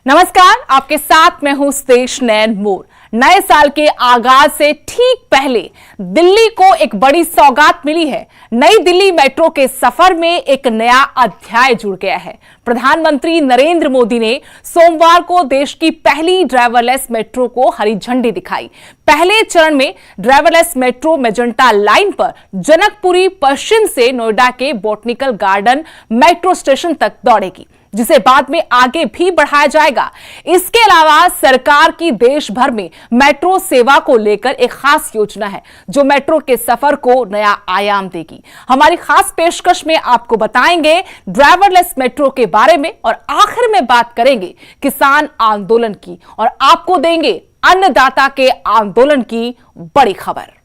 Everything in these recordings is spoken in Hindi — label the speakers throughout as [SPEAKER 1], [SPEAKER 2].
[SPEAKER 1] नमस्कार, आपके साथ मैं हूं स्तेश नैन मोर। नए साल के आगाज से ठीक पहले दिल्ली को एक बड़ी सौगात मिली है। नई दिल्ली मेट्रो के सफर में एक नया अध्याय जुड़ गया है। प्रधानमंत्री नरेंद्र मोदी ने सोमवार को देश की पहली ड्राइवरलेस मेट्रो को हरी झंडी दिखाई। पहले चरण में ड्राइवरलेस मेट्रो मेजेंटा लाइन पर जनकपुरी पश्चिम से नोएडा के बॉटनिकल गार्डन मेट्रो स्टेशन तक दौड़ेगी, जिसे बाद में आगे भी बढ़ाया जाएगा। इसके अलावा सरकार की देश भर में मेट्रो सेवा को लेकर एक खास योजना है, जो मेट्रो के सफर को नया आयाम देगी। हमारी खास पेशकश में आपको बताएंगे ड्राइवरलेस मेट्रो के बारे में और आखिर में बात करेंगे किसान आंदोलन की और आपको देंगे अन्नदाता के आंदोलन की बड़ी खबर।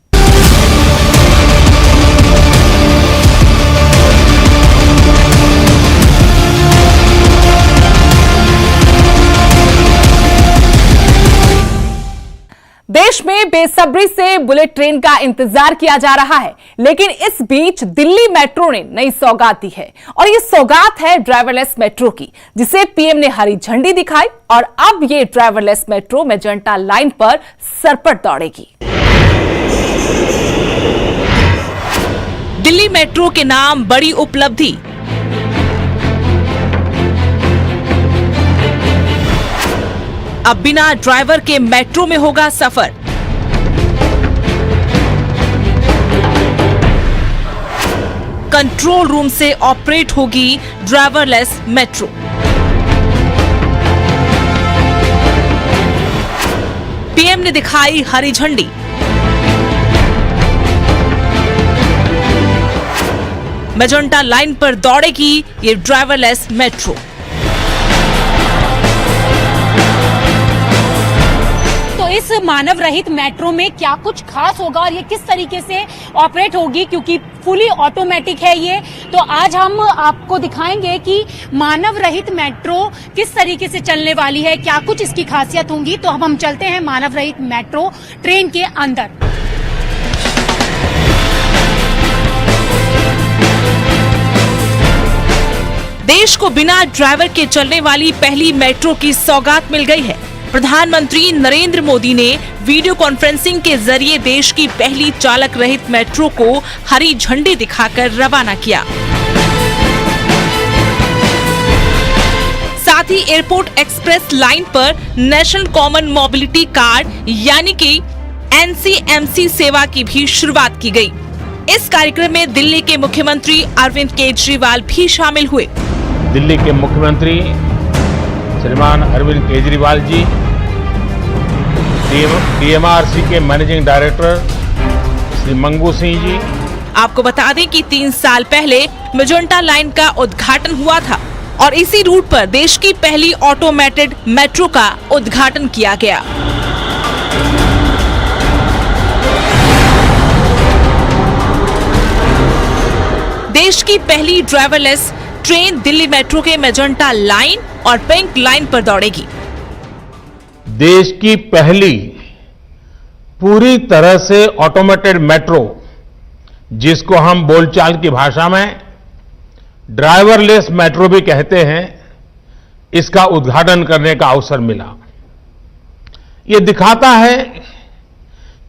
[SPEAKER 1] देश में बेसब्री से बुलेट ट्रेन का इंतजार किया जा रहा है, लेकिन इस बीच दिल्ली मेट्रो ने नई सौगात दी है और ये सौगात है ड्राइवरलेस मेट्रो की, जिसे पीएम ने हरी झंडी दिखाई और अब ये ड्राइवरलेस मेट्रो मेजेंटा लाइन पर सरपट दौड़ेगी।
[SPEAKER 2] दिल्ली मेट्रो के नाम बड़ी उपलब्धि। अब बिना ड्राइवर के मेट्रो में होगा सफर। कंट्रोल रूम से ऑपरेट होगी ड्राइवरलेस मेट्रो। पीएम ने दिखाई हरी झंडी। मेजेंटा लाइन पर दौड़ेगी ये ड्राइवरलेस मेट्रो।
[SPEAKER 3] इस मानव रहित मेट्रो में क्या कुछ खास होगा और ये किस तरीके से ऑपरेट होगी, क्योंकि फुली ऑटोमेटिक है ये, तो आज हम आपको दिखाएंगे कि मानव रहित मेट्रो किस तरीके से चलने वाली है, क्या कुछ इसकी खासियत होंगी। तो अब हम चलते हैं मानव रहित मेट्रो ट्रेन के अंदर।
[SPEAKER 2] देश को बिना ड्राइवर के चलने वाली पहली मेट्रो की सौगात मिल गई है। प्रधानमंत्री नरेंद्र मोदी ने वीडियो कॉन्फ्रेंसिंग के जरिए देश की पहली चालक रहित मेट्रो को हरी झंडी दिखाकर रवाना किया। साथ ही एयरपोर्ट एक्सप्रेस लाइन पर नेशनल कॉमन मोबिलिटी कार्ड यानी कि NCMC सेवा की भी शुरुआत की गई। इस कार्यक्रम में दिल्ली के मुख्यमंत्री अरविंद केजरीवाल भी शामिल हुए।
[SPEAKER 4] दिल्ली के मुख्यमंत्री श्रीमान अरविंद केजरीवाल जी, DMRC के मैनेजिंग डायरेक्टर श्री मंगू सिंह जी।
[SPEAKER 2] आपको बता दें कि 3 साल पहले मेजेंटा लाइन का उद्घाटन हुआ था और इसी रूट पर देश की पहली ऑटोमेटेड मेट्रो का उद्घाटन किया गया। देश की पहली ड्राइवरलेस ट्रेन दिल्ली मेट्रो के मेजेंटा लाइन और पिंक लाइन पर दौड़ेगी।
[SPEAKER 4] देश की पहली पूरी तरह से ऑटोमेटेड मेट्रो, जिसको हम बोलचाल की भाषा में ड्राइवरलेस मेट्रो भी कहते हैं, इसका उद्घाटन करने का अवसर मिला। ये दिखाता है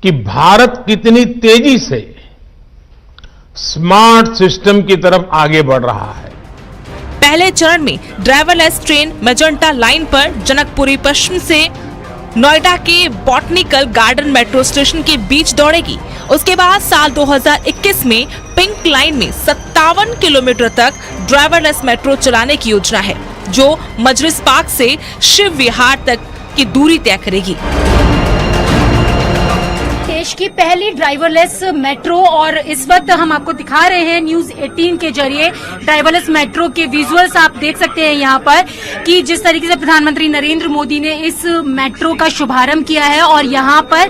[SPEAKER 4] कि भारत कितनी तेजी से स्मार्ट सिस्टम की तरफ आगे बढ़ रहा है।
[SPEAKER 2] पहले चरण में ड्राइवरलेस ट्रेन मेजेंटा लाइन पर जनकपुरी पश्चिम से नोएडा के बॉटनिकल गार्डन मेट्रो स्टेशन के बीच दौड़ेगी। उसके बाद साल 2021 में पिंक लाइन में 57 किलोमीटर तक ड्राइवरलेस मेट्रो चलाने की योजना है, जो मजलिस पार्क से शिव विहार तक की दूरी तय करेगी।
[SPEAKER 3] देश की पहली ड्राइवरलेस मेट्रो, और इस वक्त हम आपको दिखा रहे हैं न्यूज 18 के जरिए ड्राइवरलेस मेट्रो के विजुअल्स। आप देख सकते हैं यहाँ पर कि जिस तरीके से प्रधानमंत्री नरेंद्र मोदी ने इस मेट्रो का शुभारंभ किया है और यहाँ पर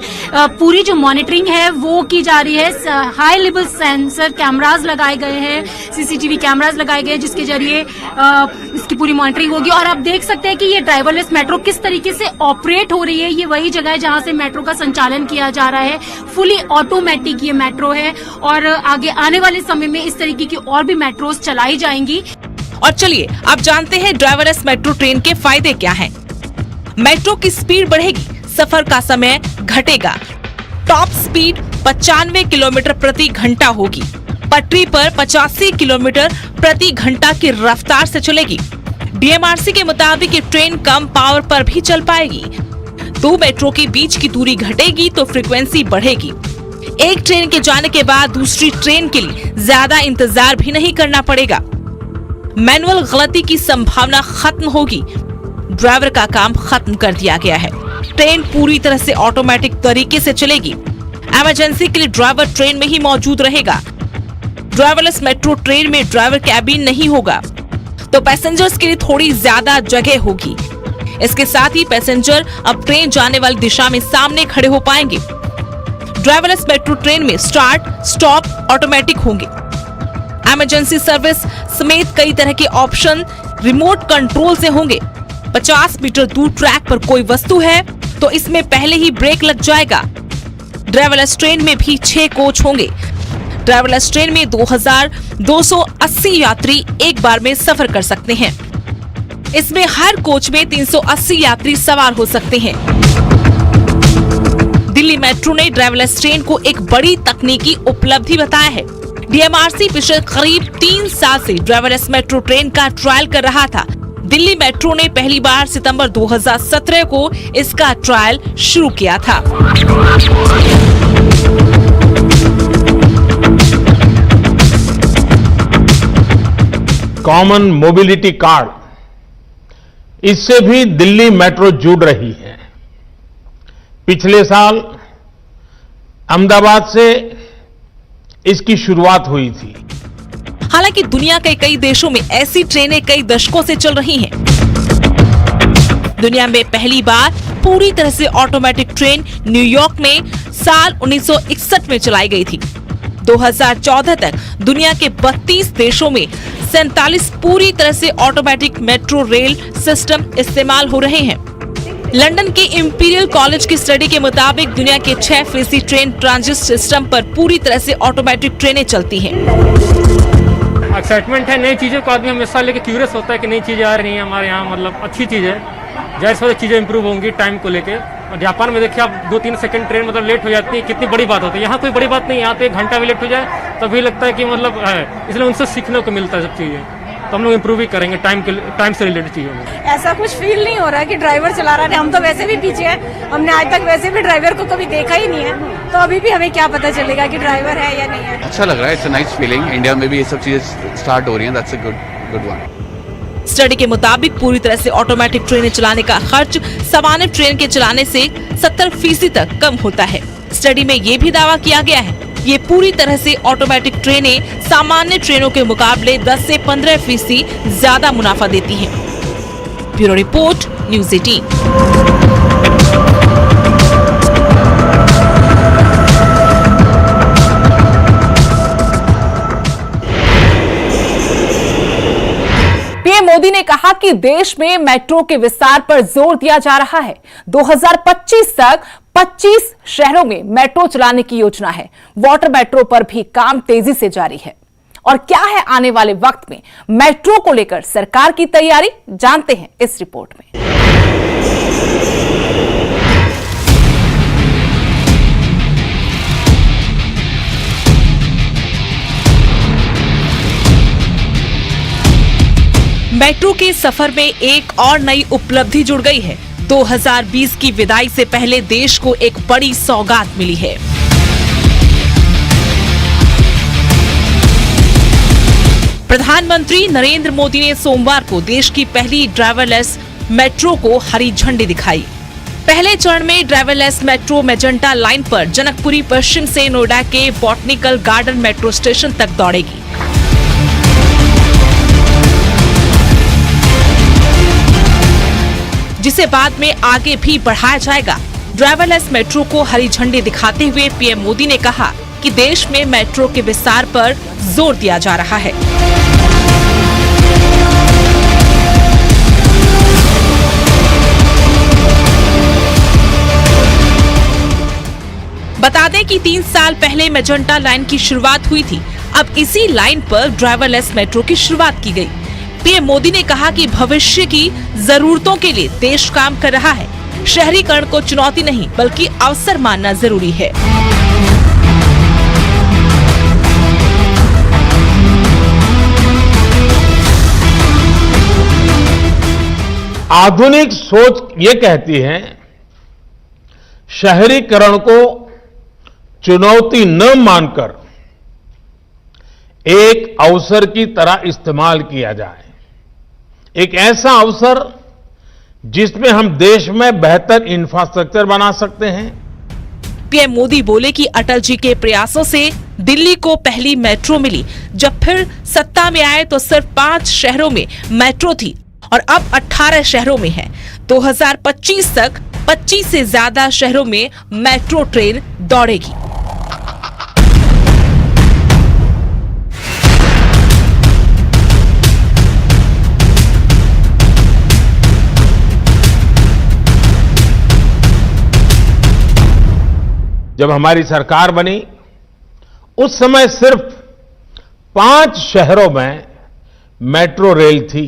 [SPEAKER 3] पूरी जो मॉनिटरिंग है वो की जा रही है। हाई लेवल सेंसर कैमराज लगाए गए हैं, CCTV कैमराज लगाए गए हैं, जिसके जरिए इसकी पूरी मॉनिटरिंग होगी। और आप देख सकते हैं कि ये ड्राइवरलेस मेट्रो किस तरीके से ऑपरेट हो रही है। ये वही जगह है जहाँ से मेट्रो का संचालन किया जा रहा है। फुली ऑटोमेटिक ये मेट्रो है और आगे आने वाले समय में इस तरीके की और भी मेट्रोस चलाई जाएंगी।
[SPEAKER 2] और चलिए अब जानते हैं ड्राइवरलेस मेट्रो ट्रेन के फायदे क्या हैं। मेट्रो की स्पीड बढ़ेगी, सफर का समय घटेगा। टॉप स्पीड 95 किलोमीटर प्रति घंटा होगी। पटरी पर 85 किलोमीटर प्रति घंटा की रफ्तार से चलेगी। डीएमआरसी के मुताबिक ये ट्रेन कम पावर पर भी चल पाएगी। दो मेट्रो के बीच की दूरी घटेगी तो फ्रीक्वेंसी बढ़ेगी। एक ट्रेन के जाने के बाद दूसरी ट्रेन के लिए ज्यादा इंतजार भी नहीं करना पड़ेगा। मैनुअल गलती की संभावना खत्म होगी। ड्राइवर का काम खत्म कर दिया गया है। ट्रेन पूरी तरह से ऑटोमेटिक तरीके से चलेगी। इमरजेंसी के लिए ड्राइवर ट्रेन में ही मौजूद रहेगा। ड्राइवरलेस मेट्रो ट्रेन में ड्राइवर कैबिन नहीं होगा, तो पैसेंजर्स के लिए थोड़ी ज्यादा जगह होगी। इसके साथ ही पैसेंजर अब ट्रेन जाने वाली दिशा में सामने खड़े हो पाएंगे। ड्राइवरलेस मेट्रो ट्रेन में स्टार्ट स्टॉप ऑटोमेटिक होंगे। इमरजेंसी सर्विस समेत कई तरह के ऑप्शन रिमोट कंट्रोल से होंगे। 50 मीटर दूर ट्रैक पर कोई वस्तु है तो इसमें पहले ही ब्रेक लग जाएगा। ड्राइवरलेस ट्रेन में भी 6 कोच होंगे। ड्राइवरलेस ट्रेन में 2280 यात्री एक बार में सफर कर सकते हैं। इसमें हर कोच में 380 यात्री सवार हो सकते हैं। दिल्ली मेट्रो ने ड्राइवरलेस ट्रेन को एक बड़ी तकनीकी उपलब्धि बताया है। डीएमआरसी पिछले करीब 3 साल से ड्राइवरलेस मेट्रो ट्रेन का ट्रायल कर रहा था। दिल्ली मेट्रो ने पहली बार सितंबर 2017 को इसका ट्रायल शुरू किया था।
[SPEAKER 4] कॉमन मोबिलिटी कार्ड, इससे भी दिल्ली मेट्रो जुड़ रही है। पिछले साल अहमदाबाद से इसकी शुरुआत हुई थी।
[SPEAKER 2] हालांकि दुनिया के कई देशों में ऐसी ट्रेनें कई दशकों से चल रही हैं। दुनिया में पहली बार पूरी तरह से ऑटोमेटिक ट्रेन न्यूयॉर्क में साल 1961 में चलाई गई थी। 2014 तक दुनिया के 32 देशों में 47 पूरी तरह से ऑटोमेटिक मेट्रो रेल सिस्टम इस्तेमाल हो रहे हैं। लंदन के इंपीरियल कॉलेज की स्टडी के मुताबिक दुनिया के 6% ट्रेन ट्रांजिट सिस्टम पर पूरी तरह से ऑटोमेटिक ट्रेनें चलती हैं।
[SPEAKER 5] एक्साइटमेंट है, नई चीज़ों को आदमी हमेशा लेके क्यूरियस होता है कि नई चीज़ें आ रही हैं हमारे यहाँ, मतलब अच्छी चीज़ है। जाहिर सी चीज़ें इंप्रूव होंगी टाइम को लेके। और जापान में देखिए आप 2-3 सेकंड ट्रेन मतलब लेट हो जाती है, कितनी बड़ी बात होती है। यहाँ कोई बड़ी बात नहीं, यहाँ तो 1 घंटा भी लेट हो जाए तभी लगता है कि मतलब है, इसलिए उनसे सीखने को मिलता है सब चीज़ें। तो हम लोग इम्प्रूव ही करेंगे टाइम से रिलेटेड चीज़ों में।
[SPEAKER 6] ऐसा कुछ फील नहीं हो रहा है कि ड्राइवर चला रहा है। हम तो वैसे भी पीछे हैं, हमने आज तक वैसे भी ड्राइवर को कभी देखा ही नहीं है, तो अभी भी हमें क्या पता चलेगा कि ड्राइवर है या नहीं है।
[SPEAKER 7] अच्छा लग रहा है, it's a nice feeling. India में भी ये सब चीजें स्टार्ट हो रही हैं, that's a good one.
[SPEAKER 2] Study के मुताबिक पूरी तरह से ऑटोमेटिक ट्रेनें चलाने का खर्च सामान्य ट्रेन के चलाने से 70% तक कम होता है। स्टडी में ये भी दावा किया गया है ये पूरी तरह से ऑटोमेटिक ट्रेनें सामान्य ट्रेनों के मुकाबले 10 से 15% ज्यादा मुनाफा देती हैं। Bureau report, news 18।
[SPEAKER 1] PM Modi ने कहा कि देश में मेट्रो के विस्तार पर जोर दिया जा रहा है। 2025 तक 25 शहरों में मेट्रो चलाने की योजना है। वाटर मेट्रो पर भी काम तेजी से जारी है। और क्या है आने वाले वक्त में मेट्रो को लेकर सरकार की तैयारी, जानते हैं इस रिपोर्ट में।
[SPEAKER 2] मेट्रो के सफर में एक और नई उपलब्धि जुड़ गई है। 2020 की विदाई से पहले देश को एक बड़ी सौगात मिली है। प्रधानमंत्री नरेंद्र मोदी ने सोमवार को देश की पहली ड्राइवरलेस मेट्रो को हरी झंडी दिखाई। पहले चरण में ड्राइवरलेस मेट्रो मेजेंटा लाइन पर जनकपुरी पश्चिम से नोएडा के बॉटनिकल गार्डन मेट्रो स्टेशन तक दौड़ेगी। जिसे बाद में आगे भी बढ़ाया जाएगा। ड्राइवरलेस मेट्रो को हरी झंडी दिखाते हुए पीएम मोदी ने कहा कि देश में मेट्रो के विस्तार पर जोर दिया जा रहा है। बता दें कि 3 साल पहले मेजेंटा लाइन की शुरुआत हुई थी। अब इसी लाइन पर ड्राइवरलेस मेट्रो की शुरुआत की गई। पीएम मोदी ने कहा कि भविष्य की जरूरतों के लिए देश काम कर रहा है। शहरीकरण को चुनौती नहीं बल्कि अवसर मानना जरूरी है।
[SPEAKER 4] आधुनिक सोच ये कहती है शहरीकरण को चुनौती न मानकर एक अवसर की तरह इस्तेमाल किया जाए, एक ऐसा अवसर जिसमें हम देश में बेहतर इंफ्रास्ट्रक्चर बना सकते हैं।
[SPEAKER 2] पीएम मोदी बोले कि अटल जी के प्रयासों से दिल्ली को पहली मेट्रो मिली। जब फिर सत्ता में आए तो सिर्फ 5 शहरों में मेट्रो थी और अब 18 शहरों में है। 2025 तक 25 से ज्यादा शहरों में मेट्रो ट्रेन दौड़ेगी।
[SPEAKER 4] जब हमारी सरकार बनी उस समय सिर्फ 5 शहरों में मेट्रो रेल थी।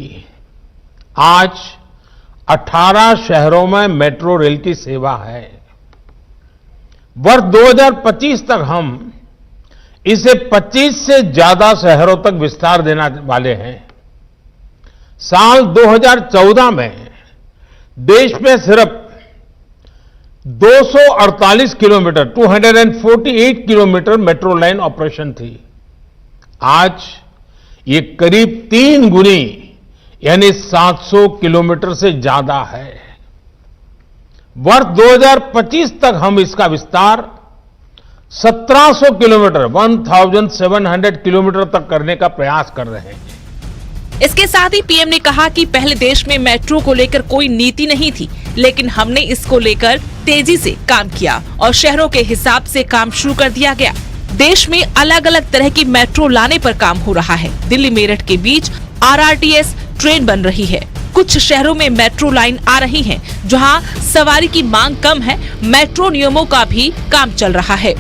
[SPEAKER 4] आज 18 शहरों में मेट्रो रेल की सेवा है। वर्ष 2025 तक हम इसे 25 से ज्यादा शहरों तक विस्तार देने वाले हैं। साल 2014 में देश में सिर्फ 248 kilometre 248 kilometre metro line operation थी। आज ये करीब 3 गुनी यानी 700 किलोमीटर से ज्यादा है। वर्ष 2025 तक हम इसका विस्तार 1700 किलोमीटर 1700 किलोमीटर तक करने का प्रयास कर रहे हैं।
[SPEAKER 2] इसके साथ ही पीएम ने कहा कि पहले देश में मेट्रो को लेकर कोई नीति नहीं थी, लेकिन हमने इसको लेकर तेजी से काम किया और शहरों के हिसाब से काम शुरू कर दिया गया। देश में अलग अलग तरह की मेट्रो लाने पर काम हो रहा है। दिल्ली मेरठ के बीच RRTS ट्रेन बन रही है। कुछ शहरों में मेट्रो लाइन आ रही है, जहां सवारी की मांग कम है। मेट्रो नियमों का भी काम चल रहा है।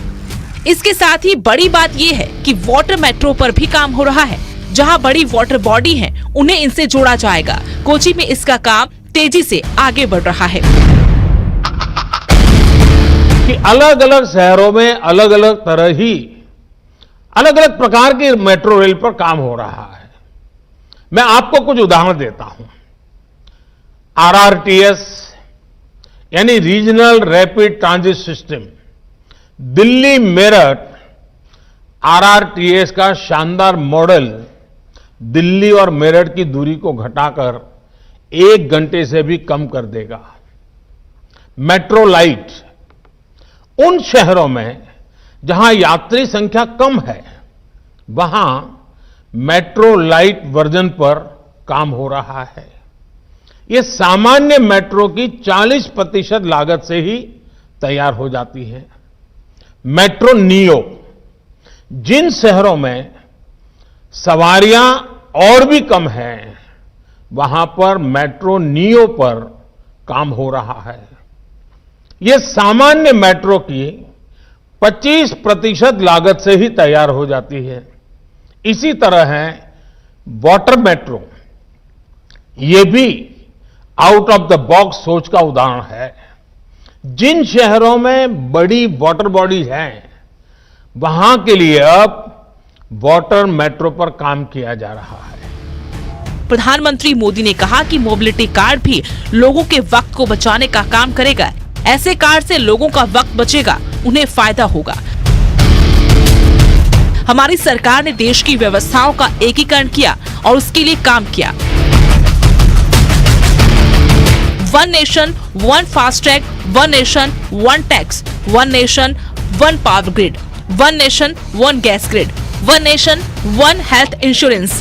[SPEAKER 2] इसके साथ ही बड़ी बात ये है कि वाटर मेट्रो पर भी काम हो रहा है। जहां बड़ी वाटर बॉडी है उन्हें इनसे जोड़ा जाएगा। कोची में इसका काम तेजी से आगे बढ़ रहा है।
[SPEAKER 4] कि अलग अलग शहरों में अलग अलग प्रकार की मेट्रो रेल पर काम हो रहा है। मैं आपको कुछ उदाहरण देता हूं। RRTS यानी regional rapid transit system, Delhi Meerut RRTS का शानदार मॉडल दिल्ली और मेरठ की दूरी को घटाकर 1 घंटे से भी कम कर देगा। मेट्रो लाइट उन शहरों में जहां यात्री संख्या कम है, वहां मेट्रो लाइट वर्जन पर काम हो रहा है। ये सामान्य मेट्रो की 40% लागत से ही तैयार हो जाती है। मेट्रो नियो, जिन शहरों में सवारियां और भी कम हैं, वहां पर मेट्रो नियो पर काम हो रहा है। ये सामान्य मेट्रो की 25% लागत से ही तैयार हो जाती है। इसी तरह है वाटर मेट्रो, ये भी आउट ऑफ द बॉक्स सोच का उदाहरण है। जिन शहरों में बड़ी वाटर बॉडी है, वहां के लिए अब वाटर मेट्रो पर काम किया जा रहा है।
[SPEAKER 2] प्रधानमंत्री मोदी ने कहा कि मोबिलिटी कार्ड भी लोगों के वक्त को बचाने का काम करेगा। ऐसे कार्ड से लोगों का वक्त बचेगा, उन्हें फायदा होगा। हमारी सरकार ने देश की व्यवस्थाओं का एकीकरण किया और उसके लिए काम किया। One nation one FASTag, one nation one tax, one nation one power grid, one nation one gas grid, one nation one health insurance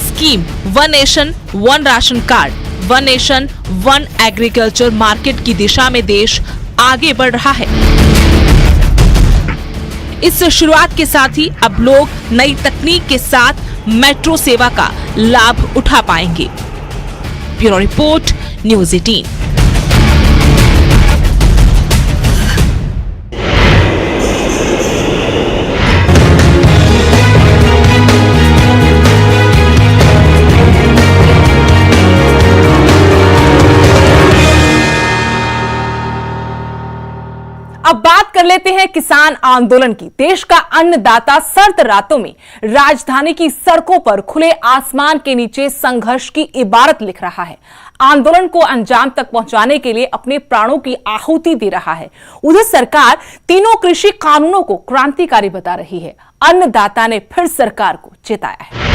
[SPEAKER 2] scheme, one nation one ration card, one nation one agriculture market की दिशा में देश आगे बढ़ रहा है। इस शुरुआत के साथ ही अब लोग नई तकनीक के साथ मेट्रो सेवा का लाभ उठा पाएंगे। Bureau report, news 18।
[SPEAKER 1] अब बात कर लेते हैं किसान आंदोलन की। देश का अन्नदाता सर्द रातों में राजधानी की सड़कों पर खुले आसमान के नीचे संघर्ष की इबारत लिख रहा है। आंदोलन को अंजाम तक पहुंचाने के लिए अपने प्राणों की आहुति दे रहा है। उधर सरकार तीनों कृषि कानूनों को क्रांतिकारी बता रही है। अन्नदाता ने फिर सरकार को चेताया है।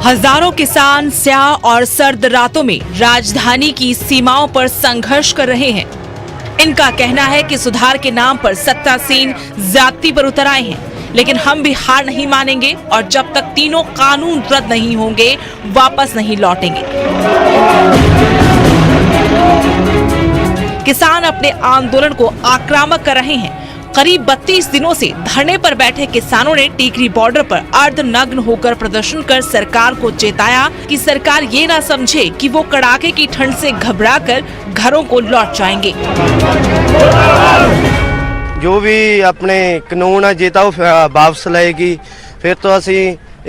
[SPEAKER 2] हजारों किसान स्याह और सर्द रातों में राजधानी की सीमाओं पर संघर्ष कर रहे हैं। इनका कहना है कि सुधार के नाम पर सत्तासीन ज्यादती पर उतर आए हैं, लेकिन हम भी हार नहीं मानेंगे और जब तक तीनों कानून रद्द नहीं होंगे वापस नहीं लौटेंगे। किसान अपने आंदोलन को आक्रामक कर रहे हैं। करीब 32 दिनों से धरने पर बैठे किसानों ने टीकरी बॉर्डर पर अर्धनग्न होकर प्रदर्शन कर सरकार को चेताया कि सरकार ये ना समझे कि वो कड़ाके की ठंड से घबराकर घरों को लौट जाएंगे।
[SPEAKER 8] जो भी अपने कानून है जे तो वापस लाएगी, फिर तो असी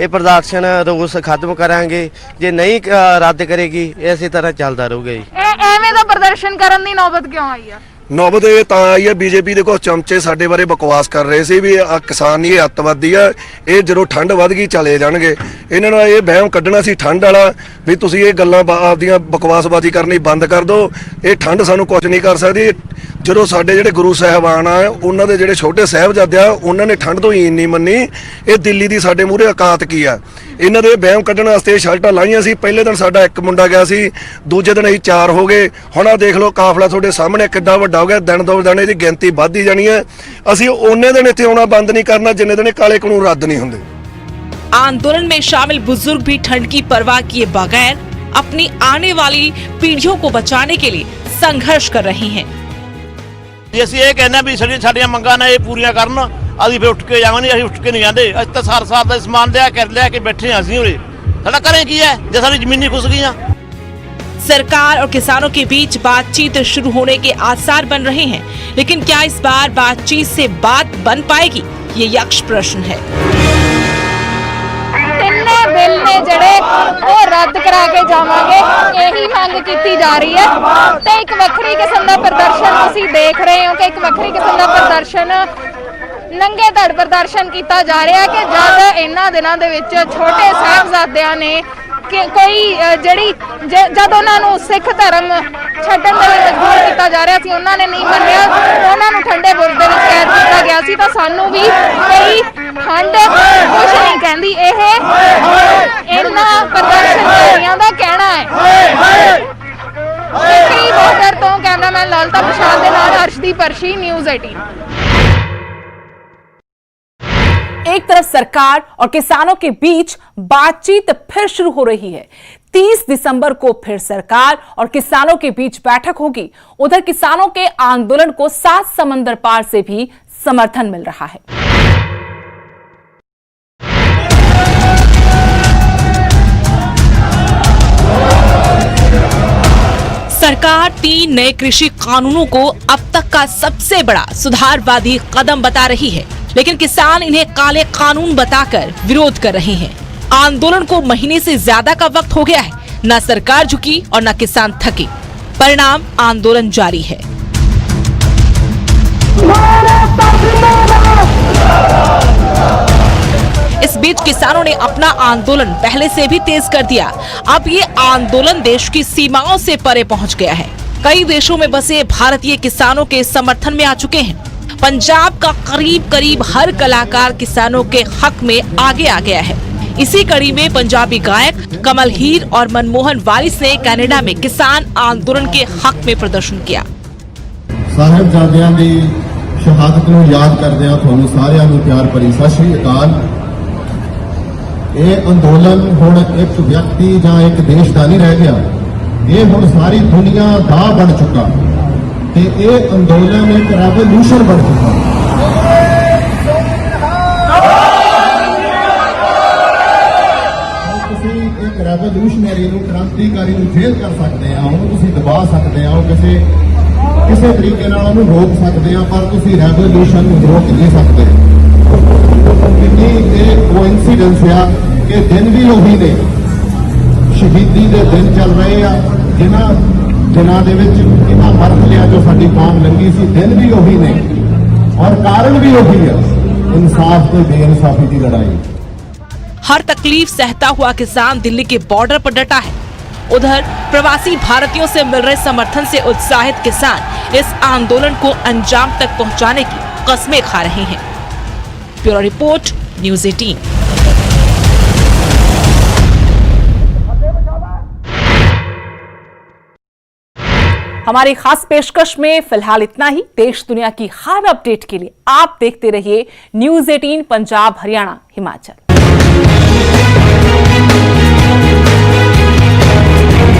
[SPEAKER 8] ये प्रदर्शन रोज खत्म करांगे। जे नहीं रद्द करेगी इसी तरह चलता रहूगा जी।
[SPEAKER 6] ਐਵੇਂ ਦਾ ਪ੍ਰਦਰਸ਼ਨ ਕਰਨ ਦੀ ਨੌਬਤ ਕਿਉਂ ਆਈ ਆ?
[SPEAKER 9] नौबत ये ਤਾਂ ਆਈ ਹੈ ਬੀਜੇਪੀ ਦੇ ਕੋ ਚਮਚੇ ਸਾਡੇ ਬਾਰੇ ਬਕਵਾਸ ਕਰ ਰਹੇ ਸੀ ਵੀ ਕਿਸਾਨ ਨਹੀਂ ਅੱਤਵਾਦੀ ਆ, ਇਹ ਜਦੋਂ ਠੰਡ ਵੱਧ ਗਈ ਚਲੇ ਜਾਣਗੇ। ਇਹਨਾਂ ਨੂੰ ਇਹ ਵਹਿਮ ਕੱਢਣਾ ਸੀ ਠੰਡ ਵਾਲਾ ਵੀ ਤੁਸੀਂ ਇਹ ਗੱਲਾਂ ਆਪਦੀਆਂ ਬਕਵਾਸਬਾਜ਼ੀ ਕਰਨੀ ਬੰਦ ਕਰ ਦਿਓ। ਇਹ ਠੰਡ ਸਾਨੂੰ ਕੁਝ ਨਹੀਂ ਕਰ ਸਕਦੀ। ਜਦੋਂ ਸਾਡੇ ਜਿਹੜੇ ਗੁਰੂ ਸਾਹਿਬਾਨ ਆ ਉਹਨਾਂ ਦੇ ਜਿਹੜੇ ਛੋਟੇ ਸਾਹਿਬਜ਼ਾਦੇ ਆ ਉਹਨਾਂ ਨੇ ਠੰਡ ਤੋਂ ਹੀਨ ਨਹੀਂ ਮੰਨੀ। ਇਹ ਦਿੱਲੀ ਦੀ ਸਾਡੇ ਮੂਹਰੇ ਔਕਾਤ ਕੀ ਆ? ਇਹਨਾਂ ਦੇ ਵਹਿਮ ਕੱਢਣ ਵਾਸਤੇ ਸ਼ਰਟਾਂ ਲਾਈਆਂ ਸੀ। ਪਹਿਲੇ ਦਿਨ ਸਾਡਾ ਇੱਕ ਮੁੰਡਾ ਗਿਆ ਸੀ, ਦੂਜੇ ਦਿਨ ਅਸੀਂ 4 ਹੋ ਗਏ। ਹੁਣ ਆ ਦੇਖ ਲਓ ਕਾਫਲਾ ਤੁਹਾਡੇ ਸਾਹਮਣੇ ਕਿੱਡਾ ਵੱਡਾ ਹੋ ਗਿਆ। ਦਿਨ ਦੋ ਦਿਨ ਇਹਦੀ ਗਿਣਤੀ ਵੱਧਦੀ ਜਾਣੀ ਹੈ। ਅਸੀਂ ਉਹਨੇ ਦਿਨ ਇੱਥੇ ਆਉਣਾ ਬੰਦ ਨਹੀਂ ਕਰਨਾ ਜਿੰਨੇ ਦਿਨ ਕਾਲੇ ਕਾਨੂੰਨ ਰੱਦ नहीं होंगे।
[SPEAKER 2] आंदोलन में शामिल बुजुर्ग भी ठंड की परवाह किए बगैर अपनी आने वाली पीढ़ियों को बचाने के लिए संघर्ष कर रही हैं।
[SPEAKER 10] ਅਸੀਂ ਇਹ ਕਹਿੰਦੇ ਵੀ ਸਾਡੀਆਂ ਮੰਗਾਂ ਨੇ ਇਹ ਪੂਰੀਆਂ ਕਰਨ। ਅਸੀਂ ਫੇ ਉੱਠ ਕੇ ਜਾਵਾਂਗੇ, ਅਸੀਂ ਉੱਠ ਕੇ ਨਹੀਂ ਜਾਂਦੇ। ਅਸੀਂ ਤਾਂ ਸਾਰ ਦਾ ਸਮਾਨ ਲਿਆ ਕੇ बैठे ਅਸੀਂ ਉਰੇ। ਸਾਡਾ ਕਰੇ ਕੀ ਹੈ ਜੇ ਸਾਡੀ ਜ਼ਮੀਨੀ ਖੁੱਸ ਗਈਆਂ।
[SPEAKER 2] सरकार और किसानों के बीच बातचीत शुरू होने के आसार बन रहे हैं, लेकिन क्या इस बार बातचीत से बात बन पाएगी, ये यक्ष प्रश्न है।
[SPEAKER 6] ਤਿੰਨੇ ਬਿੱਲ ਨੇ ਜਿਹੜੇ ਉਹ ਰੱਦ ਕਰਾ ਕੇ ਜਾਵਾਂਗੇ, ਇਹੀ ਮੰਗ ਕੀਤੀ ਜਾ ਰਹੀ ਹੈ। ਤੇ ਇੱਕ ਵੱਖਰੀ ਕਿਸਮ ਦਾ ਪ੍ਰਦਰਸ਼ਨ ਤੁਸੀਂ ਦੇਖ ਰਹੇ ਹੋ ਕਿ ਇੱਕ ਵੱਖਰੀ ਕਿਸਮ ਦਾ ਪ੍ਰਦਰਸ਼ਨ ਨੰਗੇ ਧੜ ਪ੍ਰਦਰਸ਼ਨ ਕੀਤਾ ਜਾ ਰਿਹਾ ਕਿ ਜਦ ਇਹਨਾਂ ਦਿਨਾਂ ਦੇ ਵਿੱਚ ਛੋਟੇ ਸਾਹਿਬਜ਼ਾਦਿਆਂ ਨੇ ਕਿ ਕੋਈ ਜਿਹੜੀ ਜਦ ਉਹਨਾਂ ਨੂੰ ਸਿੱਖ ਧਰਮ ਛੱਡਣ ਦੇ ਲਈ ਮਜਬੂਰ ਕੀਤਾ ਜਾ ਰਿਹਾ ਸੀ, ਉਹਨਾਂ ਨੇ ਨਹੀਂ ਮੰਨਿਆ, ਉਹਨਾਂ ਨੂੰ ਠੰਡੇ ਬੁਰਜ ਦੇ ਵਿੱਚ ਕੈਦ ਕੀਤਾ ਗਿਆ ਸੀ। ਤਾਂ ਸਾਨੂੰ ਵੀ ਕੋਈ ਠੰਡ ਕੁਛ ਨਹੀਂ ਕਹਿੰਦੀ। ਇਹ ਇਹਨਾਂ ਪ੍ਰਦਰਸ਼ਨਕਾਰੀਆਂ ਦਾ ਕਹਿਣਾ ਹੈ। टीकरी बॉर्डर तो कैमरामैन ललता प्रसाद के नाल हर्षदीप परशी, न्यूज़ 18।
[SPEAKER 1] एक तरफ सरकार और किसानों के बीच बातचीत फिर शुरू हो रही है। 30 दिसंबर को फिर सरकार और किसानों के बीच बैठक होगी। उधर किसानों के आंदोलन को 7 समंदर पार से भी समर्थन मिल रहा है।
[SPEAKER 2] सरकार 3 नए कृषि कानूनों को अब तक का सबसे बड़ा सुधारवादी कदम बता रही है, लेकिन किसान इन्हें काले कानून बताकर विरोध कर रहे हैं। आंदोलन को महीने से ज्यादा का वक्त हो गया है। न सरकार झुकी और न किसान थके। परिणाम आंदोलन जारी है। इस बीच किसानों ने अपना आंदोलन पहले से भी तेज कर दिया। अब ये आंदोलन देश की सीमाओं से परे पहुंच गया है। कई देशों में बसे भारतीय किसानों के समर्थन में आ चुके हैं। पंजाब का करीब हर कलाकार किसानों के हक में आगे आ गया है। इसी कड़ी में पंजाबी गायक कमल हीर और मनमोहन वारिस ने कनाडा में किसान आंदोलन के हक में प्रदर्शन किया।
[SPEAKER 11] साहिबजादियां दी शहादत नूं याद करदिआं तुहानूं सारिआं नूं प्यार भरी सत श्री अकाल। ये अंदोलन हुण एक व्यक्ति जां एक देश का नहीं रह गया, ये हुण सारी दुनिया दा बन चुका ते ये अंदोलन एक रेवोल्यूशन बन चुका। तुसीं एक रेवोल्यूशनरी नूं क्रांतिकारी नूं फेल कर सकते हो, उहनूं तुसीं दबा सकते हो, किसी तरीके नाल उहनूं रोक सकते हो, पर तुसीं रेवोल्यूशन नूं रोक नहीं सकते। कितनी कोइंसिडेंस आ कि दिन भी ਉਹੀ ਨੇ शहीदी ਦੇ दिन ਚੱਲ ਰਹੇ ਆ ਜਿਨ੍ਹਾਂ ਦੇ ਵਿੱਚ ਇਹਨਾਂ ਮਰਦ ਲਿਆ ਜੋ ਸਾਡੀ ਕੌਮ ਲੰਗੀ ਸੀ दिन भी ਉਹੀ ਨੇ और कारण भी ਉਹੀ ਆ इंसाफ ਤੇ बेइंसाफी की लड़ाई।
[SPEAKER 2] हर तकलीफ सहता हुआ किसान दिल्ली के बॉर्डर पर डटा है। उधर प्रवासी भारतीयों से मिल रहे समर्थन से उत्साहित किसान इस आंदोलन को अंजाम तक पहुंचाने की कस्में खा रहे हैं। Bureau report, news 18।
[SPEAKER 1] हमारी खास पेशकश में फिलहाल इतना ही। देश दुनिया की हर अपडेट के लिए आप देखते रहिए न्यूज़ 18 पंजाब, हरियाणा, हिमाचल।